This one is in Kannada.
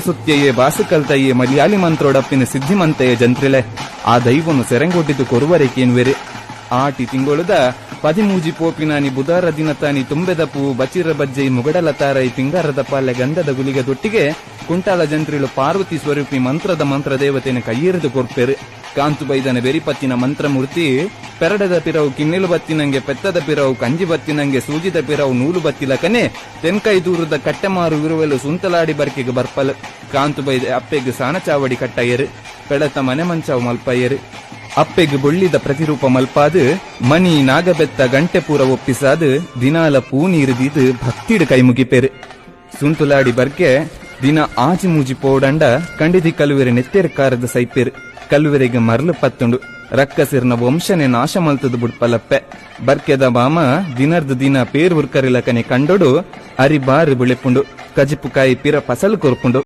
ಸುತ್ಯಯೇ ಬಾಸುಕಲ್ತಯ್ಯೇ ಮಲಯಾಳಿ ಮಂತ್ರೋಡಪ್ಪಿನ ಸಿದ್ಧಿಮಂತೆಯ ಜಂತ್ರಿಲೆ ಆ ದೈವನು ಸೆರೆಂಗೊಟ್ಟಿದ್ದು ಕೊರುವರೇಕೇನ್ವೆರೆ ಆಟಿ ತಿಂಗೊಳುದ 13 ಪೋಪಿನಾನಿ ಬುಧಾರ ದಿನತಾನಿ ತುಂಬೆದ ಪೂ ಬಚಿರ ಬಜ್ಜೈ ಮುಗಡಲ ತಾರೈ ಪಿಂಗಾರದ ಪಾಲ್ಯ ಗಂಧದ ಗುಲಿಗ ದೊಟ್ಟಿಗೆ ಕುಂಟಾಲ ಜಂತ್ರಿಲು ಪಾರ್ವತಿ ಸ್ವರೂಪಿ ಮಂತ್ರ ದೇವತೆನ ಕೈಯೆರೆದು ಕೊರ್ಪೆರು ಕಾಂತು ಬೈದನ ಬೆರಿಪತ್ತಿನ ಮಂತ್ರಮೂರ್ತಿ ಪೆರಡದ ಪಿರವು ಕಿನ್ನೆಲು ಬತ್ತಿನಂಗೆ ಪೆತ್ತದ ಪಿರವು ಕಂಜಿ ಬತ್ತಿನಂಗೆ ಸೂಜಿದ ಪಿರವು ನೂಲು ಬತ್ತಿಲಕನೆ ತೆನ್ಕೈ ದೂರದ ಕಟ್ಟೆಮಾರು ಇರುವೆಲು ಸುಂತಲಾಡಿ ಬರ್ಕೆಗೆ ಬರ್ಪಲ್ ಕಾಂತು ಬೈದ ಅಪ್ಪೆಗೆ ಸಾನ ಚಾವಡಿ ಕಟ್ಟಯ್ಯರು ಪೆಳತ ಮನೆ ಮಂಚಾವು ಮಲ್ಪಯ್ಯರು ಅಪ್ಪೆಗೆ ಬೊಳ್ಳಿದ ಪ್ರತಿರೂಪ ಮಲ್ಪಾದು ಮನಿ ನಾಗಬೆತ್ತ ಗಂಟೆ ಪೂರ ಒಪ್ಪಿಸಾದು ದಿನಾಲ ಪೂ ನೀರಿದಿದು ಭಕ್ತಿಡು ಕೈ ಮುಗಿಪೆರು ಸುಂತುಲಾಡಿ ಬರ್ಕೆ ದಿನ ಆಜಿ ಮೂಜಿ ಪೋಡಂಡ ಕಂಡಿದಿ ಕಲುವೆರೆ ನೆತ್ತೆರಕಾರದ ಸೈಪೆರು ಕಲುವೆರೆಗೆ ಮರಳು ಪತ್ತುಂಡು ರಕ್ಕಸಿರ್ನ ವಂಶನೆ ನಾಶ ಮಲ್ತದು ಬುಡ್ಪಲಪ್ಪೆ ಬರ್ಕೆದ ಬಾಮ ದಿನರ್ದು ದಿನ ಪೇರ್ ಉರ್ಕರಿಲಕನೆ ಕಂಡೊಡು ಅರಿ ಬಾರಿ ಬುಳೆಪುಂಡು ಕಜಿಪುಕಾಯಿ ಪಿರ ಫಸಲು ಕೊರ್ಪುಂಡು.